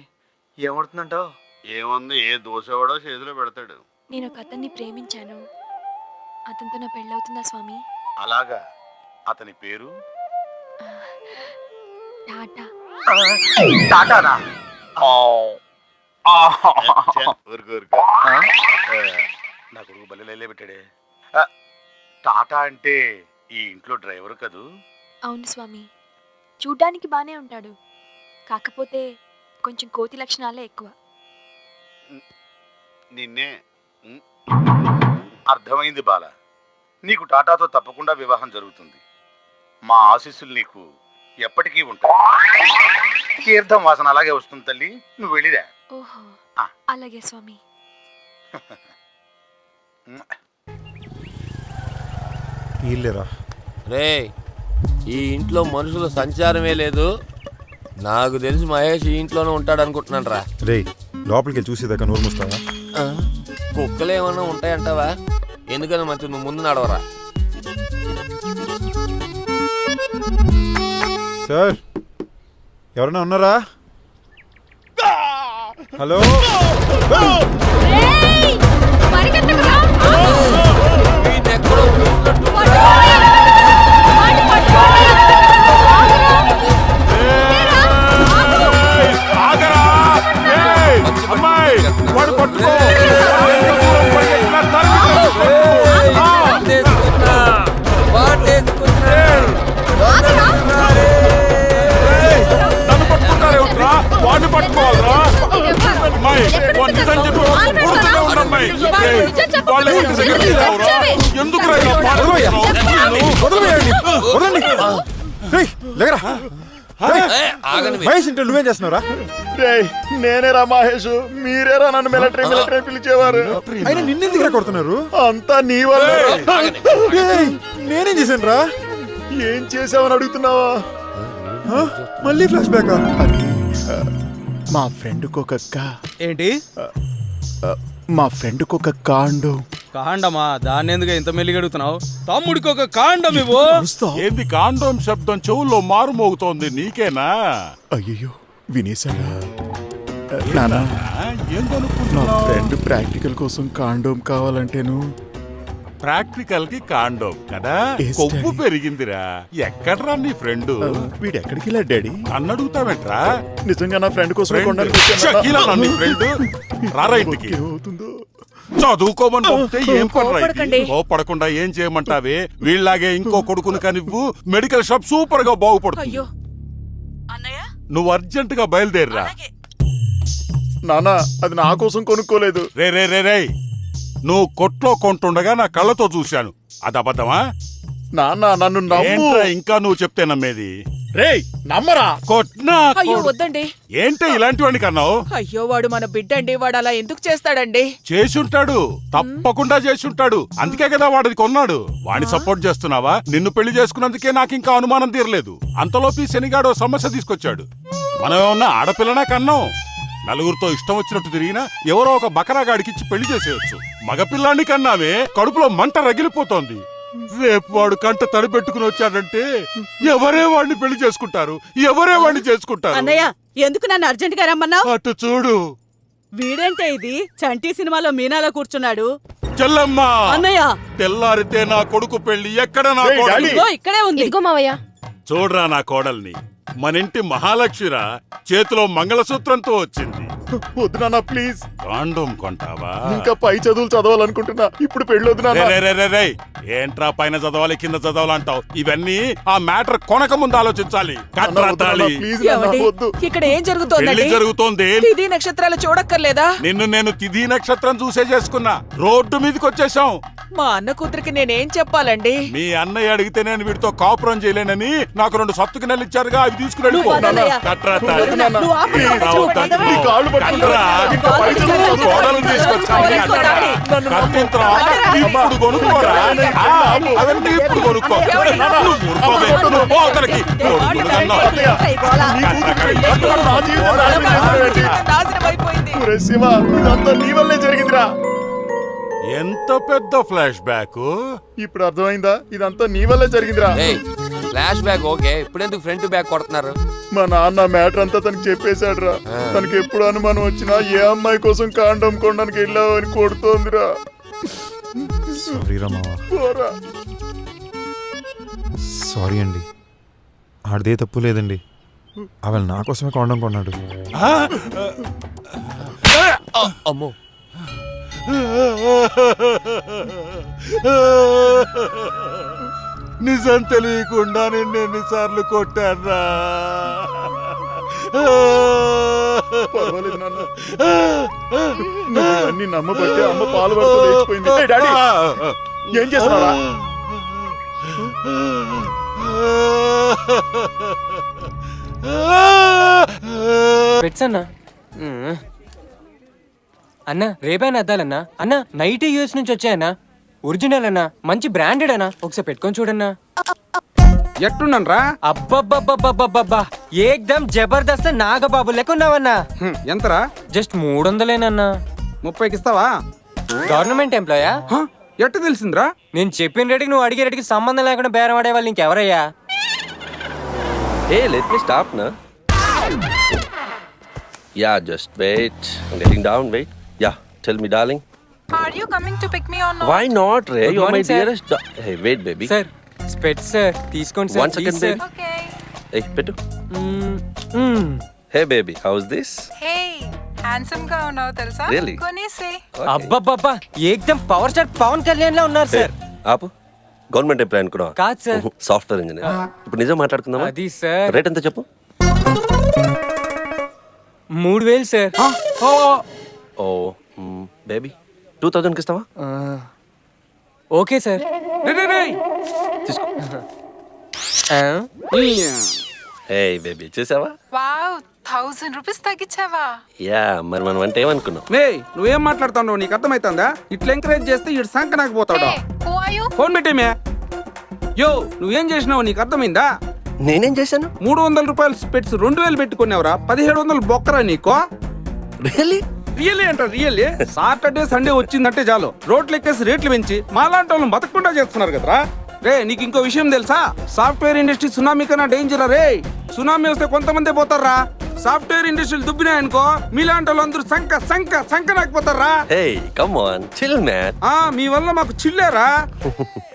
[SPEAKER 5] ఏమడుతుందంటావు?
[SPEAKER 7] ఏముంది, ఏ దోశవాడో చేతిలో పెడతాడు.
[SPEAKER 11] నేను ఒక అతన్ని ప్రేమించాను. అతనితో నా పెళ్ళవుతుందా స్వామి?
[SPEAKER 9] అలాగా, అతని పేరు
[SPEAKER 11] టాటా.
[SPEAKER 9] టాటానా? నా కొడుకు బల్లెలే పెట్టాడే. టాటా అంటే ఈ ఇంట్లో డ్రైవర్ కదూ?
[SPEAKER 11] అవును స్వామి, చూడ్డానికి బానే ఉంటాడు, కాకపోతే కొంచెం కోతి లక్షణాలే ఎక్కువ.
[SPEAKER 9] నిన్నే. అర్థమైంది బాల, నీకు టాటాతో తప్పకుండా వివాహం జరుగుతుంది. మా ఆశీస్సులు నీకు ఎప్పటికీ ఉంటాయి. తీర్థం వాసన అలాగే వస్తుంది తల్లి, నువ్వు వెళ్ళిరా.
[SPEAKER 11] ఓహో, అలాగే స్వామి.
[SPEAKER 12] రే, ఈ ఇంట్లో మనుషుల సంచారమే లేదు. నాకు తెలిసి మహేష్ ఈ ఇంట్లోనే ఉంటాడు అనుకుంటున్నాను రా.
[SPEAKER 13] రే, లోపలికి చూసేదాకా నోరు మూస్తావా?
[SPEAKER 12] కుక్కలు ఏమన్నా ఉంటాయంటావా? ఎందుకని మంచి నువ్వు ముందు నడవరా.
[SPEAKER 13] సార్, ఎవరన్నా ఉన్నారా? హలో,
[SPEAKER 9] అమ్మాయి, వాడు పట్టుకో.
[SPEAKER 6] ఎందుకురా ఇలా పాడుతున్నావు?
[SPEAKER 13] వదలవేయండి, వదలండి. రేయ్, లేకరా.
[SPEAKER 12] ఆగండి మీరు.
[SPEAKER 13] మహేష్ ఇంట్లో నువ్వేం చేస్తున్నావురా?
[SPEAKER 9] నేనేరా మహేష్, మీరేరా నన్ను మిలిటరీ మిలిటరీ పిలిచేవారు.
[SPEAKER 13] అయినా నిన్నెందుకురా కొడుతున్నారు?
[SPEAKER 9] అంతా నీ వల్ల.
[SPEAKER 13] రేయ్, నేనేం చేశాను రా?
[SPEAKER 9] ఏం చేసావని అడుగుతున్నావా?
[SPEAKER 13] మళ్ళీ ఫ్లాష్ బ్యాకా?
[SPEAKER 9] మా ఫ్రెండ్కి ఒక
[SPEAKER 1] ఏంటి
[SPEAKER 9] మా ఫ్రెండ్కి ఒక కాండు.
[SPEAKER 1] కాండమా? దాన్ని ఎందుకు ఇంత మెల్లిగా అడుగుతున్నావు? తమ్ముడికి ఒక కాండం ఇవ్వు.
[SPEAKER 6] ఏంది కాండోమ్ శబ్దం చెవుల్లో మారు మోగుతోంది, నీకేనా?
[SPEAKER 9] అయ్యో వినేశానా? నానా, నా
[SPEAKER 6] ఏందనుకుంటున్నావు?
[SPEAKER 9] ఫ్రెండ్ ప్రాక్టికల్ కోసం కాండోమ్ కావాలంటేను
[SPEAKER 6] ప్రాక్టికల్ కి కాండోమ్ కదా,
[SPEAKER 9] Yes,
[SPEAKER 6] కొవ్వు
[SPEAKER 9] Daddy.
[SPEAKER 6] పెరిగిందిరా. ఎక్కడ్రా నీ ఫ్రెండ్?
[SPEAKER 9] వీడు ఎక్కడికి వెళ్ళాడు డాడీ?
[SPEAKER 6] నన్ను అడుగుతావేంట్రా?
[SPEAKER 9] నిజంగా నా ఫ్రెండ్ కోసం
[SPEAKER 6] ఫ్రెండ్
[SPEAKER 9] కొనడానికి వచ్చాను నాన్నా.
[SPEAKER 6] షకీలా నీ ఫ్రెండ్? రారా ఇంటికి.
[SPEAKER 9] ఏమవుతుందో?
[SPEAKER 6] చదువుకోమని చెప్తే ఏం పడకుండా ఏం చేయమంటావే? వీళ్ళలాగే ఇంకో కొడుకును కనివ్వు, మెడికల్ షాప్ సూపర్ గా బాగుపడుతుంది. నువ్వు అర్జెంట్ గా బయలుదేరరా.
[SPEAKER 9] నానా, అది నా కోసం కొనుక్కోలేదు.
[SPEAKER 6] రే రే రే రే, నువ్వు కొట్లో కొంటుండగా నా కళ్ళతో చూశాను. అది అబద్ధమా?
[SPEAKER 9] నాన్న నన్ను నమ్ము.
[SPEAKER 6] ఏంట్రా ఇంకా నువ్వు చెప్తే నమ్మేది?
[SPEAKER 9] రేయ్ నమ్మరా?
[SPEAKER 6] కొట్నా?
[SPEAKER 14] అయ్యో వద్దండి.
[SPEAKER 6] ఏంటి ఇలాంటివాడిని కన్నావు?
[SPEAKER 14] అయ్యో వాడు మన బిడ్డండి, వాడు అలా ఎందుకు చేస్తాడండి?
[SPEAKER 6] చేసుంటాడు, తప్పకుండా చేసుంటాడు. అందుకే కదా వాడిది కొన్నాడు. వాడిని సపోర్ట్ చేస్తున్నావా? నిన్ను పెళ్లి చేసుకున్నందుకే నాకు ఇంకా అనుమానం తీరలేదు. అంతలోపి శనిగాడు సమస్య తీసుకొచ్చాడు. మనం ఏమన్నా ఆడపిల్లనా కన్నాం? నలుగురితో ఇష్టం వచ్చినట్టు తిరిగినా ఎవరో ఒక బకరాగాడికిచ్చి పెళ్లి చేసేయచ్చు. మగపిల్లాన్ని కన్నావే, కడుపులో మంట రగిలిపోతోంది. రేపు వాడు కంట తడి పెట్టుకుని వచ్చాడంటే ఎవరే వాడిని పెళ్లి చేసుకుంటారు? ఎవరే వాడిని చేసుకుంటారు?
[SPEAKER 14] అన్నయ్య, ఎందుకు నన్ను అర్జెంట్ గా రమ్మన్నావు?
[SPEAKER 6] అటు చూడు.
[SPEAKER 14] వీడేంటే ఇది చంటి సినిమాలో మీనాలో కూర్చున్నాడు.
[SPEAKER 6] చెల్లమ్మా,
[SPEAKER 14] అన్నయ్య
[SPEAKER 6] తెల్లారితే నా కొడుకు పెళ్లి ఎక్కడ? నా
[SPEAKER 9] రేయ్,
[SPEAKER 6] కోడలు
[SPEAKER 14] ఇదిగో ఇక్కడే ఉంది.
[SPEAKER 11] ఇదిగో మావయ్య.
[SPEAKER 6] చూడరా నా కోడల్ని. మనింటి మహాలక్ష్మిరా, చేతిలో మంగళసూత్రంతో వచ్చింది.
[SPEAKER 9] వద్దు నాన్న ప్లీజ్.
[SPEAKER 6] కాండోమ్ కొంటావా?
[SPEAKER 9] ఇంకా పై చదువులు చదవాలనుకుంటున్నా. ఇప్పుడు పెళ్ళొద్దు నాన్న.
[SPEAKER 6] రే, రే, రే, రే. ఏంట్రా పైన చదవాలి కింద చదవాలంటావు? ఇవన్నీ ఆ మ్యాటర్ కొనక ముందు ఆలోచించాలి. కట్రా తాళి.
[SPEAKER 9] ప్లీజ్ నాన్న
[SPEAKER 14] ఏమండి?
[SPEAKER 9] వద్దు.
[SPEAKER 14] ఇక్కడ ఏం
[SPEAKER 6] పెళ్లి
[SPEAKER 14] జరుగుతోందండి?
[SPEAKER 6] జరుగుతోంది.
[SPEAKER 14] తిథి నక్షత్రాలు చూడక్కర్లేదా?
[SPEAKER 6] నిన్ను నేను తిథి నక్షత్రం చూసే చేసుకున్నా. రోడ్డు మీదకి వచ్చేసాం.
[SPEAKER 14] మా అన్న కూతురికి నేనేం చెప్పాలండి?
[SPEAKER 6] మీ అన్నయ్య అడిగితే నేను వీడితో కాపురం చేయలేనని నాకు 2 సత్తుకి నెలలు ఇచ్చారుగా, అవి తీసుకుని వెళ్ళిపో.
[SPEAKER 14] నువ్వు వదలయ్య.
[SPEAKER 6] కట్రా తాళి.
[SPEAKER 14] వదలు నాన్న. నువ్వు ఆపు.
[SPEAKER 9] నీ కాళ్ళు పట్టుకుంటా.
[SPEAKER 6] కట్రా.
[SPEAKER 9] ఇంకా పై చదువులు చదువు.
[SPEAKER 6] కోడలు తీసుకొచ్చాను. కట్టింత్రా. ఇప్పుడు కొనుక్కోరా. అవన్నీ ఇప్పుడు కొనుక్కో. నువ్వు ఊరుకోవే. పో అవతలకి. కొడుకులు కన్నావు.
[SPEAKER 9] నీ కూతురు నా జీవితం నాశనం చేశావేంటి?
[SPEAKER 14] నాశనం అయిపోయింది.
[SPEAKER 9] ఒరే శివ, ఇదంతా నీ వల్లే జరిగిందిరా.
[SPEAKER 6] ఎంత పెద్ద ఫ్లాష్ బ్యాక్.
[SPEAKER 9] ఇప్పుడు అర్థమైందా? ఇదంతా నీ వల్లే జరిగిందిరా.
[SPEAKER 12] ఫ్లాష్ బ్యాక్ ఓకే, ఇప్పుడెందుకు ఫ్రంట్ బ్యాక్ కొడుతున్నారు?
[SPEAKER 9] మా నాన్న మ్యాటర్ అంతా తనకి చెప్పేశాడ్రా. తనకి ఎప్పుడు అనుమానం వచ్చినా ఏ అమ్మాయి కోసం కాండం కొనడానికి వెళ్ళావు అని కొడుతోందిరా.
[SPEAKER 13] సారీ రా మావా.
[SPEAKER 9] పోరా.
[SPEAKER 13] సారీ అండి, ఆడదే తప్పు లేదండి. అవల్ నా కోసమే కాండం కొన్నాడు.
[SPEAKER 12] అమ్మో,
[SPEAKER 6] నిజం తెలియకుండా నిన్ను ఎన్నిసార్లు కొట్టారా?
[SPEAKER 9] పర్వాలేదు నాన్న. నువ్వు ఇవన్నీ నమ్మబట్టే అమ్మ పాలు పడుతూ లేచిపోయింది. ఏయ్ డాడీ, ఏం చేస్తున్నావా?
[SPEAKER 1] పెట్సన్నా అన్న, రేపైనా అద్దాలన్నా. అన్న నైట్ యూఎస్ నుంచి వచ్చాయన్నా, ఒరిజినల్ అన్నా, మంచి బ్రాండెడ్ అన్నా. ఒకసారి పెట్టుకొని చూడన్నా.
[SPEAKER 2] ఎట్టున్నాను
[SPEAKER 1] అబ్బబ్బబ్బబ్బబ్బబ్బా, ఏకదమ్ జబర్దస్త్ నాగబాబు లెక్కున్నావన్నా.
[SPEAKER 2] ఎంతరా?
[SPEAKER 1] జస్ట్ 300లేనన్నా.
[SPEAKER 2] 30కి ఇస్తావా?
[SPEAKER 1] గవర్నమెంట్ ఎంప్లాయా?
[SPEAKER 2] ఎట్టు తెలిసిందిరా?
[SPEAKER 1] నేను చెప్పిన రేటుకి నువ్వు అడిగే రేటుకి సంబంధం లేకుండా బేరం ఆడే వాళ్ళు ఇంకెవరయ్యా?
[SPEAKER 12] Hey, let me stop now. Yeah, just wait. I'm getting down, wait. Yeah, tell me, darling.
[SPEAKER 4] Are you coming to pick me or not?
[SPEAKER 12] Why not, Ray?
[SPEAKER 1] Good
[SPEAKER 12] You're my
[SPEAKER 1] morning, sir.
[SPEAKER 12] dearest. Hey, wait, baby.
[SPEAKER 1] Sir specs sir తీసుకోండి sir.
[SPEAKER 12] 1 second, baby.
[SPEAKER 4] Okay.
[SPEAKER 12] Hey, Pettu. Hey, baby, how's this?
[SPEAKER 4] Hey, handsome గా ఉన్నావు తెలుసా?
[SPEAKER 12] Really?
[SPEAKER 4] కొనేసే.
[SPEAKER 12] Okay.
[SPEAKER 1] అబ్బబ్బబ్బా, ఏకదమ్ power star Pawan Kalyan లా ఉన్నారు
[SPEAKER 12] Hey,
[SPEAKER 1] sir.
[SPEAKER 12] ఆపు. Government employee అనుకున్నావా?
[SPEAKER 1] కాదు sir.
[SPEAKER 12] Software engineer. ఇప్పుడు నిజం మాట్లాడుకుందామా?
[SPEAKER 1] అది సార్
[SPEAKER 12] రేట్ ఎంత చెప్పు?
[SPEAKER 1] 3000 సార్.
[SPEAKER 12] ఓ బేబీ 2000కి ఇస్తావా?
[SPEAKER 3] Okay sir.
[SPEAKER 12] ఏయ్ బేబీ చూసావా?
[SPEAKER 4] వావ్ 1000 రూపీస్ తగ్గించావా?
[SPEAKER 12] యా మరి మనం అంటే ఏమనుకున్నాం?
[SPEAKER 1] మే నువ్వేం మాట్లాడుతున్నావు? నీకు అర్థమైతుందా? ఇట్లా ఎంకరేజ్ చేస్తే ఇటు సంక నాకు పోతాడు.
[SPEAKER 4] Who are you?
[SPEAKER 1] ఫోన్ పెట్టేమే. యో నువ్వేం చేసినావు నీకు అర్థమైందా?
[SPEAKER 12] నేనేం చేశాను?
[SPEAKER 1] 300 రూపాయలు స్పెట్స్ 2000 పెట్టుకున్నావురా. 1700 బొక్కరా నీకో.
[SPEAKER 12] రియల్లీ?
[SPEAKER 1] రియల్లీ అంట రియల్లీ. సాటర్డే సండే వచ్చిందంటే చాలు రోడ్లు ఎక్కేసి రేట్లు పెంచి మాలాంటి వాళ్ళని బతకకుండా చేస్తున్నారు కదరా. రే నీకు ఇంకో విషయం తెలుసా? సాఫ్ట్వేర్ ఇండస్ట్రీ సునామీ కన్నా డేంజర్ రే. సునామీ వస్తే కొంతమందే పోతారా. సాఫ్ట్వేర్ ఇండస్ట్రీలు దుబ్బినాయనుకో మీలాంటి వాళ్ళందరూ సంక నాకపోతారా.
[SPEAKER 12] ఏయ్ కమ్ ఆన్ చిల్ మ్యాన్.
[SPEAKER 1] మీ వల్ల మాకు చిల్లేరా.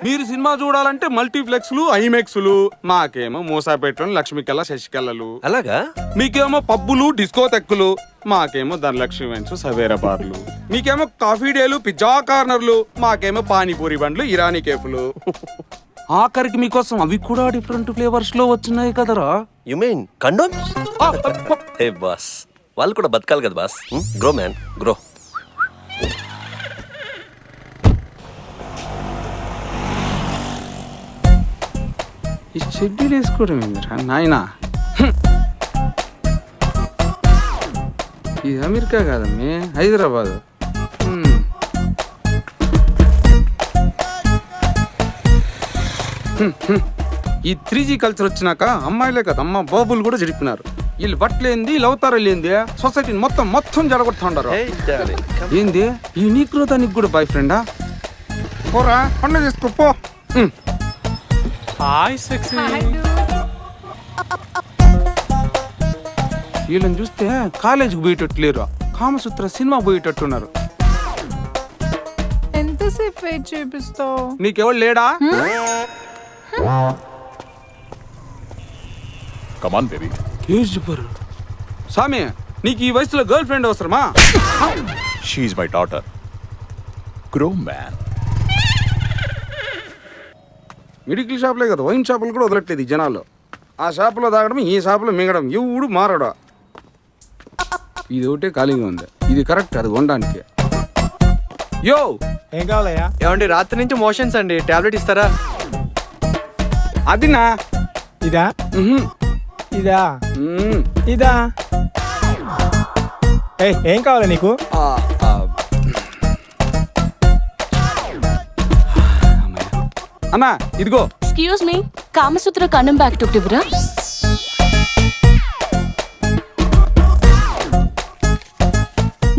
[SPEAKER 1] మీరు సినిమా చూడాలంటే మల్టీప్లెక్స్లు ఐమెక్స్లు, మాకేమో మూసాపేటలోని లక్ష్మీకళ శశికళలు.
[SPEAKER 12] అలాగా?
[SPEAKER 1] మీకేమో పబ్బులు డిస్కోటెక్కులు, మాకేమో ధనలక్ష్మి వెంచు సవేరా బార్లు. మీకేమో కాఫీ డేలు పిజ్జా కార్నర్లు, మాకేమో పానీపూరి బండ్లు ఇరానీ కేఫ్లు. ఆఖరికి మీకోసం అవి కూడా డిఫరెంట్ ఫ్లేవర్స్ లో వచ్చినాయి కదరా.
[SPEAKER 12] You mean condoms? Hey boss వాళ్ళు కూడా బతకాలి కదా బాస్. Grow man grow.
[SPEAKER 1] ఈ షెడ్యూల్ వేసుకోవడం ఏందిరా నాయనా. ఇది అమెరికా కాదమ్మే హైదరాబాద్. ఈ 3G కల్చర్ వచ్చినాక అమ్మాయిలే కదా అమ్మ బాబులు కూడా జడిపినారు. వీళ్ళు బట్టలేంది లవతారలేంది సొసైటీని మొత్తం జడగొడుతుండారు. ఏంది ఈ నీకు దానికి కూడా బాయ్ ఫ్రెండా? పోరా పండుగ చేసుకోపో. Hi sexy. వీళ్ళని చూస్తే కాలేజీకి పోయేటట్టు లేరు, కామసూత్ర సినిమా పోయేటట్టున్నారు.
[SPEAKER 4] ఎంతసేపు వెయిట్ చేపిస్తావు?
[SPEAKER 1] నీకెవరు లేడా?
[SPEAKER 6] Come on baby.
[SPEAKER 1] సామి నీకు ఈ వయసులో గర్ల్ ఫ్రెండ్ అవసరమా?
[SPEAKER 6] She is my daughter. Grow man.
[SPEAKER 1] Medical షాప్లే కదా వైన్ షాపులు కూడా వదలట్లేదు ఈ జనాలు. ఆ షాపులో తాగడం ఈ షాపులో మింగడం ఎవడు మారడా. ఇది ఒకటే ఖాళీగా ఉంది. ఇది కరెక్ట్ అది కొనడానికి. యో
[SPEAKER 3] ఏం కావాలయ్యా? ఏమండి రాత్రి నుంచి మోషన్స్ అండి, టాబ్లెట్ ఇస్తారా?
[SPEAKER 1] అదినా
[SPEAKER 3] ఇదా ఇదా ఇదా? ఏం కావాలి నీకు?
[SPEAKER 1] అన్నా ఇదిగో.
[SPEAKER 11] ఎక్స్క్యూజ్ మీ, కామసూత్ర కన్నం బ్యాక్ టు ఇవ్వరా?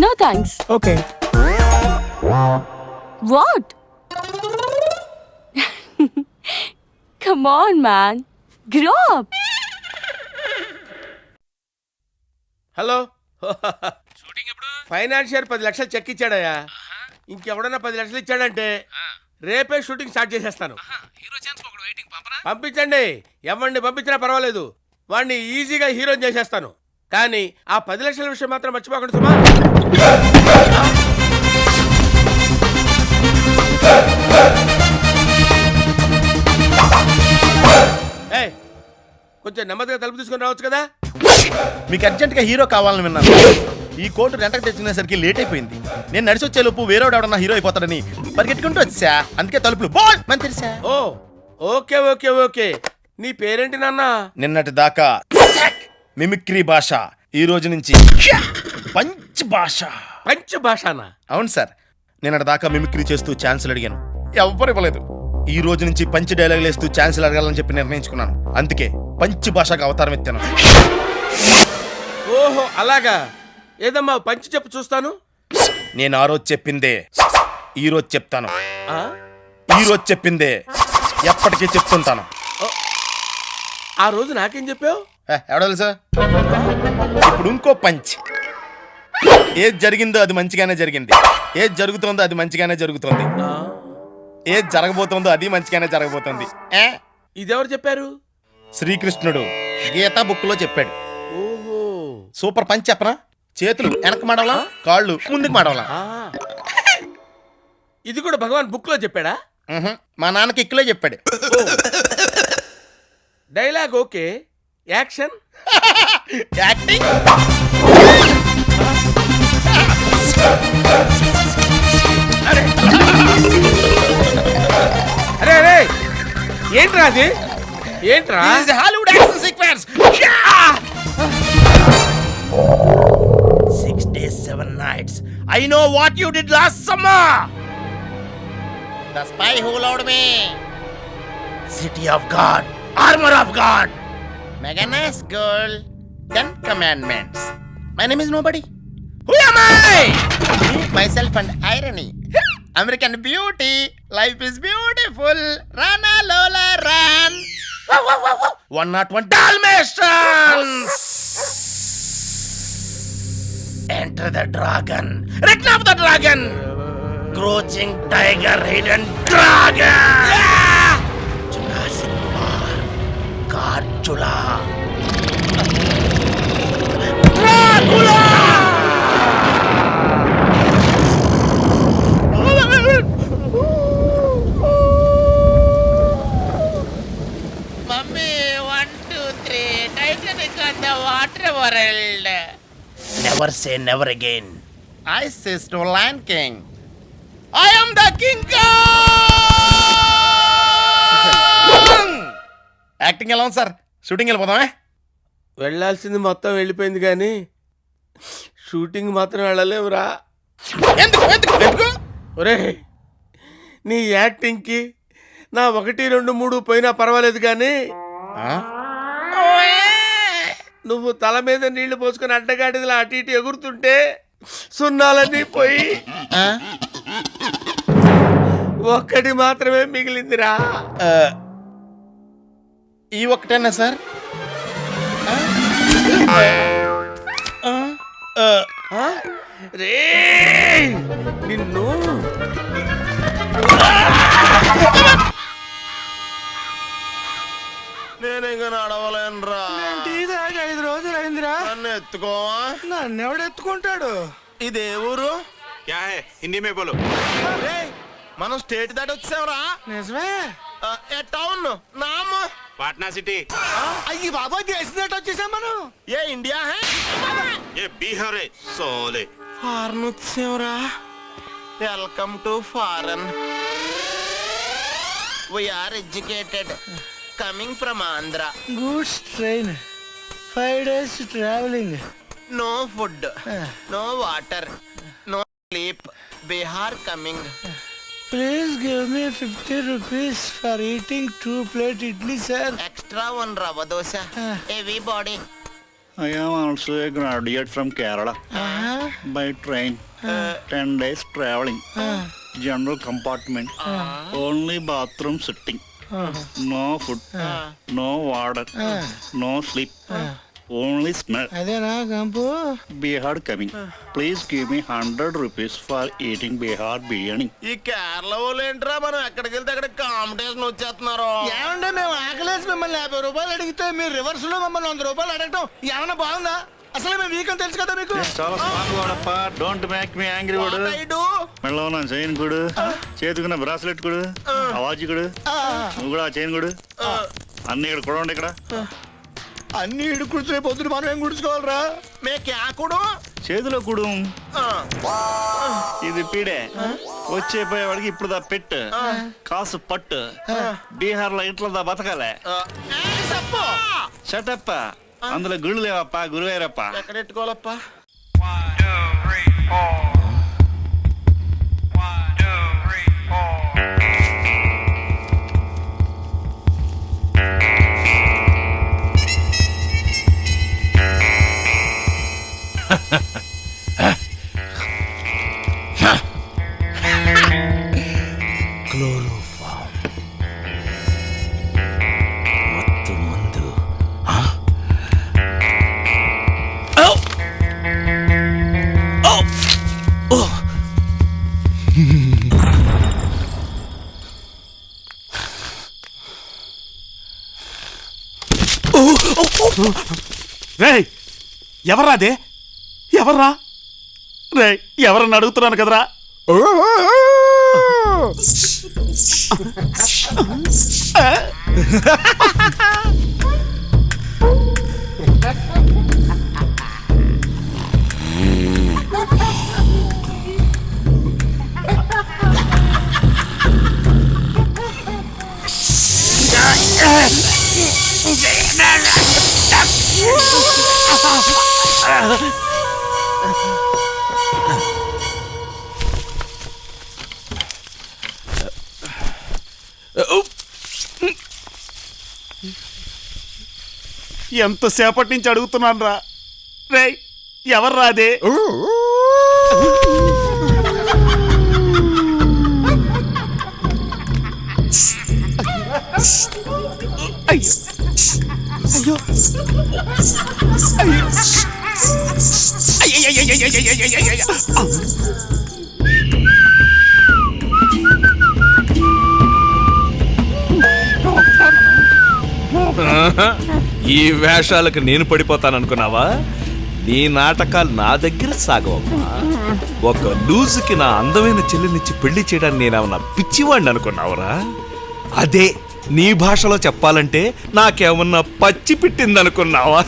[SPEAKER 11] No thanks.
[SPEAKER 3] Okay.
[SPEAKER 11] What? Come on man, grow up.
[SPEAKER 8] Hello shooting ఎప్పుడు? ఫైనాన్షియర్ 10 లక్షలు చెక్ ఇచ్చాడయ్యా. ఇంకెవడన్నా 10 లక్షలు ఇచ్చాడంటే రేపే షూటింగ్ స్టార్ట్ చేసేస్తాను. పంపించండి, ఎవరిని పంపించినా పర్వాలేదు, వాడిని ఈజీగా హీరోని చేసేస్తాను. కానీ ఆ 10 లక్షల విషయం మాత్రం మర్చిపోకండి సుమా. కొంచెం నెమ్మదిగా తలుపు తీసుకొని రావచ్చు కదా.
[SPEAKER 5] మీకు అర్జెంట్ గా హీరో కావాలని విన్నాను. ఈ కోటు రెంటకు తెచ్చుకునేసరికి లేట్ అయిపోయింది. నేను నడిచి వచ్చే లోపు వేరేవాడు ఎవడన్నా హీరో అయిపోతాడని పరిగెట్టుకుంటూ వచ్చా. అందుకే తలుపులు బోల్ అని తెరిసా.
[SPEAKER 8] ఓ ఓకే ఓకే ఓకే. నీ పేరేంటి నాన్న?
[SPEAKER 5] నిన్నటి దాకా మిమిక్రీ భాష, ఈ రోజు నుంచి పంచ్ భాష.
[SPEAKER 8] పంచ్ భాషనా?
[SPEAKER 5] అవును సార్. నిన్నటి దాకా మిమిక్రీ చేస్తూ ఛాన్సులు అడిగాను, ఎవ్వరు ఇవ్వలేదు. ఈ రోజు నుంచి పంచ్ డైలాగులు వేస్తూ ఛాన్సులు అడగాలని చెప్పి నిర్ణయించుకున్నాను. అందుకే పంచ్ భాషకు అవతారం ఎత్తాను.
[SPEAKER 8] ఓహో అలాగా. ఏదమ్మా పంచి చెప్పు చూస్తాను.
[SPEAKER 5] నేను ఆ రోజు చెప్పిందే ఈ రోజు చెప్తాను. ఈ రోజు చెప్పిందే ఎప్పటికీ చెప్తుంటాను.
[SPEAKER 8] ఆ రోజు నాకేం చెప్పావు?
[SPEAKER 5] ఎవడ తెలుసా? ఇప్పుడు ఇంకో పంచ్. ఏది జరిగిందో అది మంచిగానే జరిగింది, ఏది జరుగుతోందో అది మంచిగానే జరుగుతోంది, ఏది జరగబోతోందో అది మంచిగానే జరగబోతోంది.
[SPEAKER 8] ఇదెవరు చెప్పారు?
[SPEAKER 5] శ్రీకృష్ణుడు గీతా బుక్ లో చెప్పాడు. సూపర్ పంచ్ చెప్పనా? చేతులు వెనక్కి మాడవలా, కాళ్ళు ముందుకు మాడవలా.
[SPEAKER 8] ఇది కూడా భగవాన్ బుక్ లో చెప్పాడా?
[SPEAKER 5] మా నాన్నకి ఇక్కలే చెప్పాడు.
[SPEAKER 8] Dialogue okay, action
[SPEAKER 5] acting. అరే
[SPEAKER 8] ఏంట్రా అది ఏంట్రా
[SPEAKER 5] Hollywood action sequence 6 days 7 nights I know what you did last summer. The spy who loved me. City of God, armor of God. Mega nice girl. 10 commandments. My name is nobody. Who am I? Me, myself and irony. American beauty. Life is beautiful. Rana Lola run. 101 Dalmatians. Enter the dragon. Return of the dragon. Crouching tiger, hidden dragon. Jurassic Park. Godzilla. Dracula. Mummy, 1, 2, 3. Titanic on the water world. Never say never again. I says to Lion King, I am the King Kong! Acting ఎలా ఉంది sir? Shooting వెళ్ళిపోదామే?
[SPEAKER 8] వెళ్ళాల్సింది మొత్తం వెళ్ళిపోయింది కానీ shooting మాత్రం వెళ్ళలేవురా.
[SPEAKER 5] ఎందుకు?
[SPEAKER 8] ఒరే నీ యాక్టింగ్కి నా 1, 2, 3 పోయినా పర్వాలేదు కానీ నువ్వు తల మీద నీళ్లు పోసుకొని అడ్డగాడిదలా అటు ఇటు ఎగురుతుంటే సున్నాలన్నీ పోయి ఒక్కటి మాత్రమే మిగిలిందిరా.
[SPEAKER 5] ఈ ఒక్కటేనా సార్?
[SPEAKER 8] రే నిన్ను
[SPEAKER 5] నేను ఇంకా నడవలేనురా.
[SPEAKER 8] 5 రోజులు అయిందిరా.
[SPEAKER 5] నన్ను ఎత్తుకోవా?
[SPEAKER 8] నన్ను ఎవడు ఎత్తుకుంటాడు?
[SPEAKER 5] ఇదే ఊరు?
[SPEAKER 9] హిందీ మే బోలో.
[SPEAKER 5] మనం స్టేట్ దాటి వచ్చావురా.
[SPEAKER 8] నిజమే.
[SPEAKER 5] ఏ టౌన్ నామ్?
[SPEAKER 9] పాట్నా సిటీ.
[SPEAKER 8] అయ్యి బాబాయ్ దేశం దాటి వచ్చేసాం మనం.
[SPEAKER 5] ఏ ఇండియా హై?
[SPEAKER 9] ఏ బీహార్ హై సోలే.
[SPEAKER 5] ఫారెన్ వచ్చావురా. Welcome to foreign. We are educated. Coming from Andhra.
[SPEAKER 8] Goods train 5 days traveling.
[SPEAKER 5] No food. No water. No sleep. Bihar coming.
[SPEAKER 8] Please give me 50 rupees for eating 2 plate idli, sir.
[SPEAKER 5] Extra 1 rava dosa. Heavy body.
[SPEAKER 9] I am also a graduate from Kerala. By train. 10 days traveling. General compartment. Only bathroom sitting. No food. No water. No sleep. Only smell.
[SPEAKER 8] అదేనా కంపు?
[SPEAKER 9] Bihar coming. Please give me 100 rupees for eating Bihar biryani.
[SPEAKER 5] ఈ కేరళ వాళ్ళు ఏంట్రా మనం ఎక్కడికి వెళ్తే అక్కడ competition వచ్చేస్తున్నారు.
[SPEAKER 8] ఏమంటే మేము ఆకలేసి మిమ్మల్ని 50 రూపాయలు అడిగితే మీరు రివర్స్ లో మమ్మల్ని 100 రూపాయలు అడగటం ఏమన్నా బాగుందా? అసలు మేము వీకని తెలుసు కదా మీకు.
[SPEAKER 9] చాలా స్మార్ట్ వాడప్ప. డోంట్ మేక్ మీ యాంగ్రీ వాడు. మెళ్ళలో నా చైన్ కొడు, చేతుకున్న బ్రాస్లెట్ కొడు, అవాజీ కొడు, నువ్వు కూడా ఆ చైన్ కొడు. అన్ని ఇక్కడ కొడండి. ఇక్కడ
[SPEAKER 8] అన్ని ఇడుకుడితే పొద్దున మనం ఏం గుడుచుకోవాలరా?
[SPEAKER 5] మే క్యా కొడు?
[SPEAKER 9] చేతిలో కుడు. ఇది పీడే. వచ్చే పోయేవాడికి ఇప్పుడు దా పెట్టు, కాసు పట్టు. బీహార్ లో ఇంట్లో దా బతకాలే. షటప్ప. అందులో గుళ్ళు లేవప్ప, గురువేరప్ప.
[SPEAKER 5] ఎక్కడ ఎట్టుకోవాలప్ప?
[SPEAKER 9] రేయ్ ఎవర్రా అదే? ఎవర్రా? రే ఎవరన్నా అడుగుతున్నాను కదరా.
[SPEAKER 5] ఎంతసేపటి నుంచి అడుగుతున్నాను రా రే, ఎవరు రాదే?
[SPEAKER 7] ఈ వేషాలకు నేను పడిపోతాననుకున్నావా? నీ నాటకాలు నా దగ్గర సాగవమ్మా. ఒక లూజుకి నా అందమైన చెల్లినిచ్చి పెళ్లి చేయడానికి నేనేమన్నా పిచ్చివాడిని అనుకున్నావురా? అదే నీ భాషలో చెప్పాలంటే నాకేమన్నా పచ్చి పెట్టిందనుకున్నావా?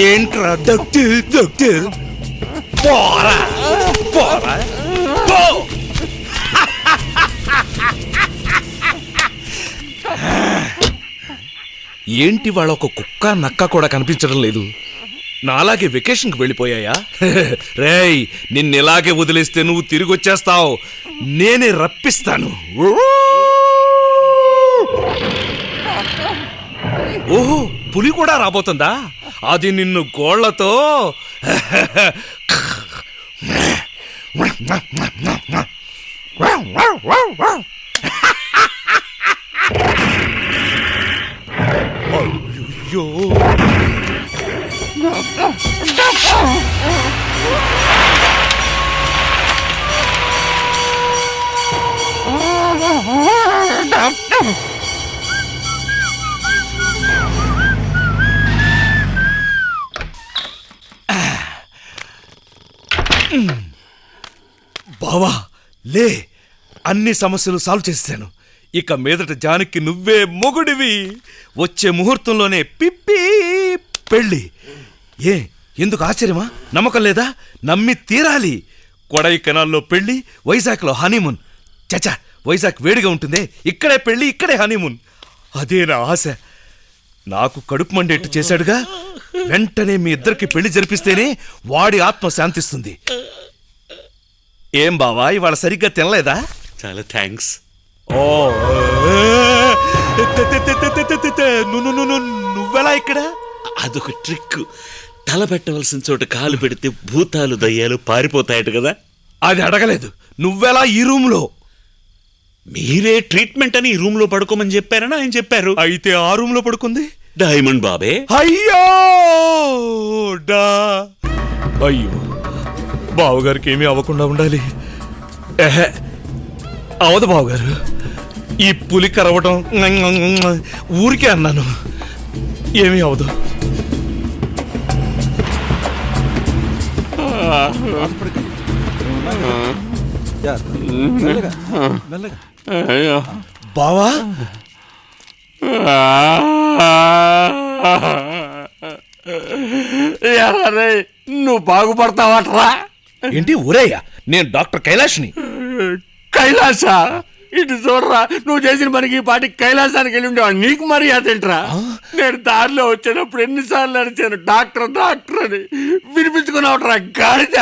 [SPEAKER 7] ఏంట్రా డాక్టర్ పోరా పోరా పో. ఏంటి వాళ్ళ ఒక కుక్క నక్క కూడా కనిపించడం లేదు? నాలాగే వెకేషన్కి వెళ్ళిపోయాయా? రేయ్, నిన్నిలాగే వదిలేస్తే నువ్వు తిరిగి వచ్చేస్తావు. నేనే రప్పిస్తాను. ఓహో, పులి కూడా రాబోతుందా? అది నిన్ను గోళ్లతో అయ్యో బావా లే, అన్ని సమస్యలు సాల్వ్ చేశాను. ఇక మీదట జానకి నువ్వే మొగుడివి. వచ్చే ముహూర్తంలోనే పిప్పి పెళ్ళి. ఏ, ఎందుకు ఆశ్చర్యమా? నమ్మకం లేదా? నమ్మి తీరాలి. కొడైకెనాల్లో పెళ్లి, వైజాగ్లో హనీమూన్. చచా, వైజాగ్ వేడిగా ఉంటుందే, ఇక్కడే పెళ్లి, ఇక్కడే హనీమూన్. అదే నా ఆశ. నాకు కడుపు మండేట్టు చేశాడుగా, వెంటనే మీ ఇద్దరికి పెళ్లి జరిపిస్తేనే వాడి ఆత్మ శాంతిస్తుంది. ఏం బావా, ఇవాళ సరిగ్గా తినలేదా?
[SPEAKER 15] చాలా థ్యాంక్స్.
[SPEAKER 7] ఓ, నువ్వెలా ఇక్కడ?
[SPEAKER 15] అదొక ట్రిక్. తల పెట్టవలసిన చోట కాలు పెడితే భూతాలు దయ్యాలు పారిపోతాయట కదా.
[SPEAKER 7] అది అడగలేదు. నువ్వెలా ఈ రూమ్లో?
[SPEAKER 15] మీరే ట్రీట్మెంట్ అని ఈ రూమ్ లో పడుకోమని చెప్పారని ఆయన చెప్పారు.
[SPEAKER 7] అయితే ఆ రూమ్ లో పడుకుంది
[SPEAKER 15] డైమండ్ బాబే.
[SPEAKER 7] అయ్యో అయ్యో, బావగారికి ఏమీ అవ్వకుండా ఉండాలి. అవదు బావగారు, ఈ పులి కరవటం ఊరికే అన్నాను, ఏమీ అవదు. బావా,
[SPEAKER 12] నువ్వు బాగుపడతావట్రా?
[SPEAKER 7] ఏంటి ఊరయ్యా? నేను డాక్టర్ కైలాష్ని.
[SPEAKER 12] కైలాస, ఇటు చూడరా, నువ్వు చేసిన పనికి ఈ పాటికి కైలాసానికి వెళ్ళి ఉండేవా? నీకు మర్యాద ఏంట్రా? నేను దారిలో వచ్చేటప్పుడు ఎన్నిసార్లు అడిచాను డాక్టర్ డాక్టర్ అని, వినిపించుకున్నావుట్రా గాడిద.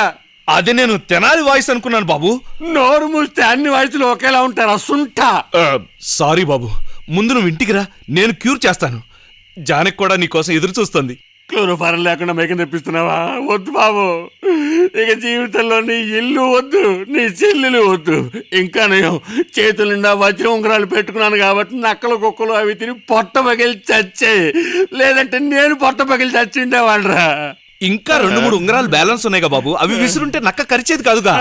[SPEAKER 7] అది నేను తెనాలి వాయిస్ అనుకున్నాను బాబు.
[SPEAKER 12] నోరు మూస్తే అన్ని వయసులు ఒకేలా ఉంటారా సుంఠ?
[SPEAKER 7] సారీ బాబు, ముందు నువ్వు ఇంటికి రా, నేను క్యూర్ చేస్తాను. జానకి కూడా నీకోసం ఎదురు చూస్తుంది.
[SPEAKER 12] క్లోరోఫారం లేకుండా మేకం తెప్పిస్తున్నావా? వద్దు బాబు, ఇక జీవితంలో నీ ఇల్లు వద్దు, నీ చెల్లెలు వద్దు. ఇంకా నేను చేతుల నిండా వజ్ర ఉంగరాలు పెట్టుకున్నాను కాబట్టి నక్కలు కుక్కలు అవి తిని పొట్ట పగిలి చచ్చాయి. లేదంటే నేను పొట్ట పగిలి చచ్చిండేవాళ్ళరా.
[SPEAKER 7] ఇంకా 2-3 ఉంగరాలు బ్యాలెన్స్ ఉన్నాయిగా బాబు, అవి విసురుంటే నక్క కరిచేది కాదుగా.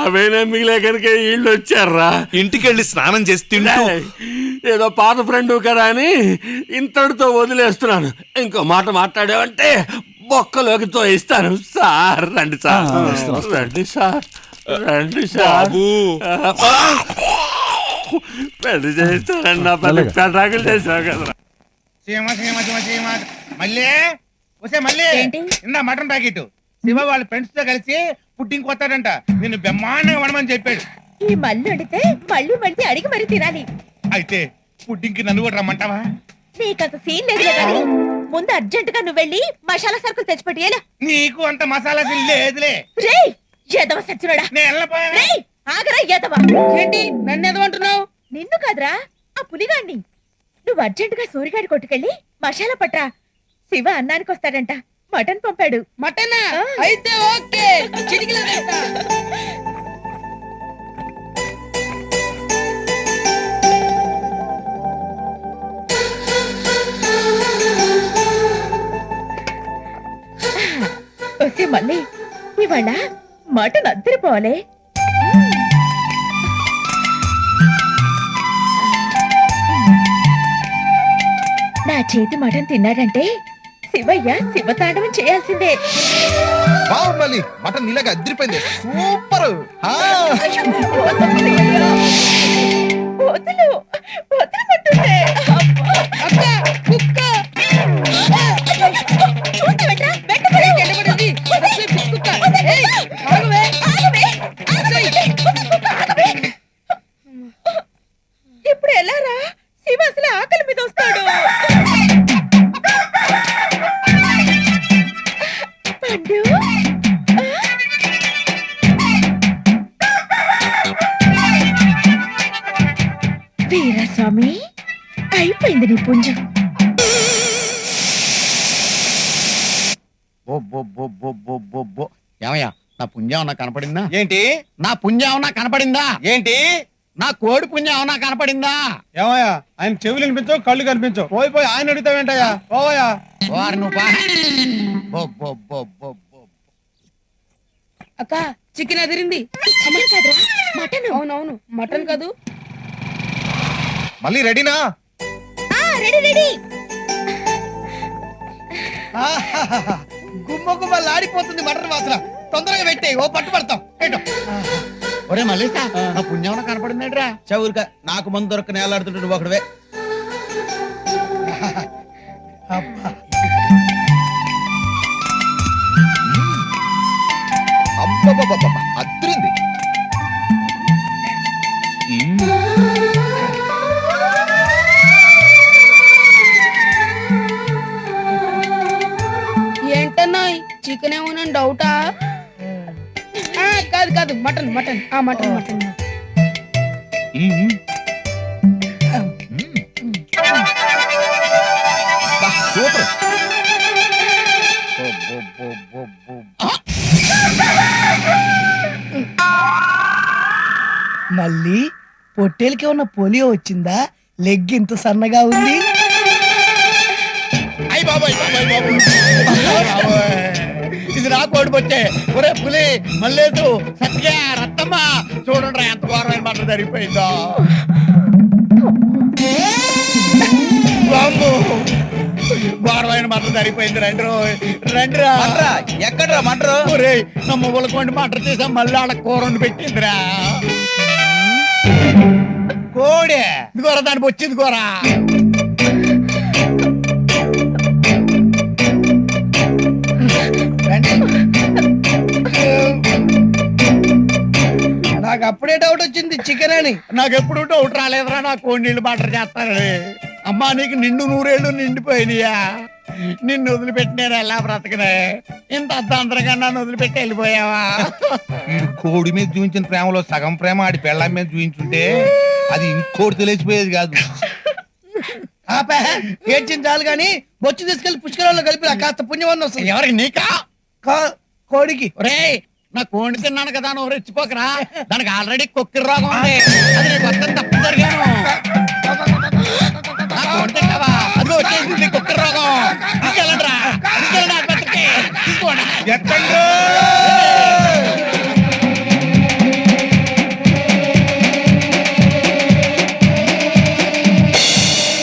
[SPEAKER 12] అవేనా మిగిలే కనుక వీళ్ళు వచ్చారా?
[SPEAKER 7] ఇంటికి వెళ్ళి స్నానం చేసి తింటూ
[SPEAKER 12] ఏదో పాత ఫ్రెండ్ కదా అని ఇంతటితో వదిలేస్తున్నాను. ఇంకో మాట మాట్లాడావంటే బొక్కలోకి తోయిస్తాను. సార్ రండి సార్, రండి సార్, రండి సార్. పెళ్లి చేస్తానండి, నా పెళ్లి పెటాకులు చేసావు కదరా.
[SPEAKER 9] మళ్ళీ వస్తే మళ్ళీ ఇందా మటన్ ప్యాకెట్
[SPEAKER 8] శివ వాళ్ళ ఫ్రెండ్స్ తో కలిసి పుట్టింగ్ కొత్తాడంట. నిన్ను బ్రహ్మాండంగా వడమని చెప్పాడు.
[SPEAKER 4] ఈ మళ్ళీ వండితే మళ్ళీ మళ్ళీ అడిగి మరీ తినాలి.
[SPEAKER 8] అయితే పుట్టింగ్ కి నన్ను కూడా రమ్మంటావా?
[SPEAKER 4] నీకంత సీన్ లేదులే కానీ ముందు అర్జెంట్ గా నువ్వు వెళ్ళి మసాలా సరుకులు తెచ్చిపెట్టి.
[SPEAKER 8] నీకు అంత మసాలా లేదులే.
[SPEAKER 4] రే ఎదవ సచ్చినోడా, రేయ్, ఆగరా ఎదవ. ఏంటి నన్ను ఎదవంటున్నావు? నిన్ను కాదురా, ఆ పులిగాడిని. నువ్వు అర్జెంట్ గా సూరిగాడి కొట్టుకెళ్ళి మసాలా పట్రా. శివ అన్నానికి వస్తాడంట, మటన్ పంపాడు. మటన్ అయితే ఓకే. వస్తే మళ్ళీ ఇవాళ మటన్ అద్దరిపోవాలి. నా చేతి మటన్ తిన్నాడంటే శివయ్య శివతాండవం చేయాల్సిందే.
[SPEAKER 9] బాగుంది మటన్ నీలాగా అద్దరిపోయింది. సూపర్.
[SPEAKER 4] వదులు వదలమంటుంటే. ఇప్పుడు ఎలారా? శివ అసలు ఆకలి మీద వస్తాడు. పండు వీరస్వామి, అయిపోయింది నీ పుంజు.
[SPEAKER 12] ఏమయ్యా, నా పుంజం ఏమన్నా కనపడిందా?
[SPEAKER 8] ఏంటి?
[SPEAKER 12] నా పుంజం ఏమన్నా కనపడిందా?
[SPEAKER 8] ఏంటి?
[SPEAKER 12] నా కోడి పుంజం ఏమన్నా కనపడిందా?
[SPEAKER 8] ఏమయ్యా, ఆయన చెవులు కనిపించవు, కళ్ళు కనిపించవు. పోయి ఆయన అడుగుతావేంటయ్యా? పోవయ్యా.
[SPEAKER 12] వారు నువ్వు
[SPEAKER 14] అక్క చికెన్ అదిరింది.
[SPEAKER 4] కాదురా మటన్.
[SPEAKER 14] అవునవును మటన్ కాదు.
[SPEAKER 9] మళ్ళీ రెడీనా?
[SPEAKER 4] Ready ready.
[SPEAKER 2] గుమ్మ గుమ్మలాడిపోతుంది మటన్ వాసన. తొందరగా పెట్టే, ఓ పట్టు పడతాం.
[SPEAKER 12] ఒరే మళ్ళీ నా పుంజం ఏమన్నా కనపడిందేట్రా?
[SPEAKER 2] చవురుక నాకు మందు దొరక నేలాడుతుంటే నువ్వు ఒకడవే.
[SPEAKER 9] అబ్బబ్బబ్బబ్బ, అద్దరింది.
[SPEAKER 14] ఏంటన్నా చికెన్ ఏమోనని డౌటా? కాదు కాదు mutton mutton mutton mutton.
[SPEAKER 9] Super.
[SPEAKER 2] మళ్ళీ పొట్టేలకి ఉన్న పోలియో వచ్చిందా? లెగ్ ఇంత సన్నగా ఉంది.
[SPEAKER 12] అయ్యి బాబాయ్ ఇది నా కోడి పొట్టే. ఒరే పులి, మల్లేసు, సత్య, రత్తమ్మ, చూడండి ఎంత ఘోరమైన మాట జరిగిపోయిందో. ఘోరమైన మాట జరిగిపోయింది. రండిరా.
[SPEAKER 2] ఎక్కడ్రా మటరు?
[SPEAKER 12] ఒరే నా మువ్వలకోండి మాట చేసా, మళ్ళీ ఆడ కూర వండి పెట్టిందిరా. కోడే ఇదిగోరా, దానికి వచ్చింది కూర.
[SPEAKER 2] నాకు అప్పుడే డౌట్ వచ్చింది చికెన్ అని.
[SPEAKER 12] నాకు ఎప్పుడు డౌట్ రాలేదురా, నా కోడి నీళ్ళు బాటర్ చేస్తానని. అమ్మా నీకు నిండు 100 ఏళ్ళు నిండిపోయినాయా? నిన్ను వదిలిపెట్టి నేను ఎలా బ్రతకనే? ఇంత అర్ధాంతరంగా నన్ను వదిలిపెట్టి వెళ్ళిపోయావా?
[SPEAKER 9] కోడి మీద చూపించిన ప్రేమలో సగం ప్రేమ ఆడి పెళ్ళం మీద చూపించుంటే అది ఇంకోటి తెలిసిపోయేది కాదు.
[SPEAKER 2] ఏడ్చింది చాలు గాని బొచ్చు తీసుకెళ్లి పుష్కరాల్లో కలిపి కాస్త పుణ్యవన్న వస్తుంది.
[SPEAKER 12] ఎవరికి? నీకా?
[SPEAKER 2] కోడికి.
[SPEAKER 12] రే నా కోడి తిన్నాను కదా, నువ్వు రెచ్చిపోకరా. దానికి ఆల్రెడీ కొక్కిరి రోగం ఉంది. అది నీకు వస్తుంది, తప్పు జరిగాను. నా కోడి తింటావా? అది వచ్చేసింది కొక్కిరి రోగం. తీసుకెళ్ళండి రా, తీసుకెళ్ళండి ఆసుపత్రికి. తీసుకోండి.
[SPEAKER 8] ఎక్కండి.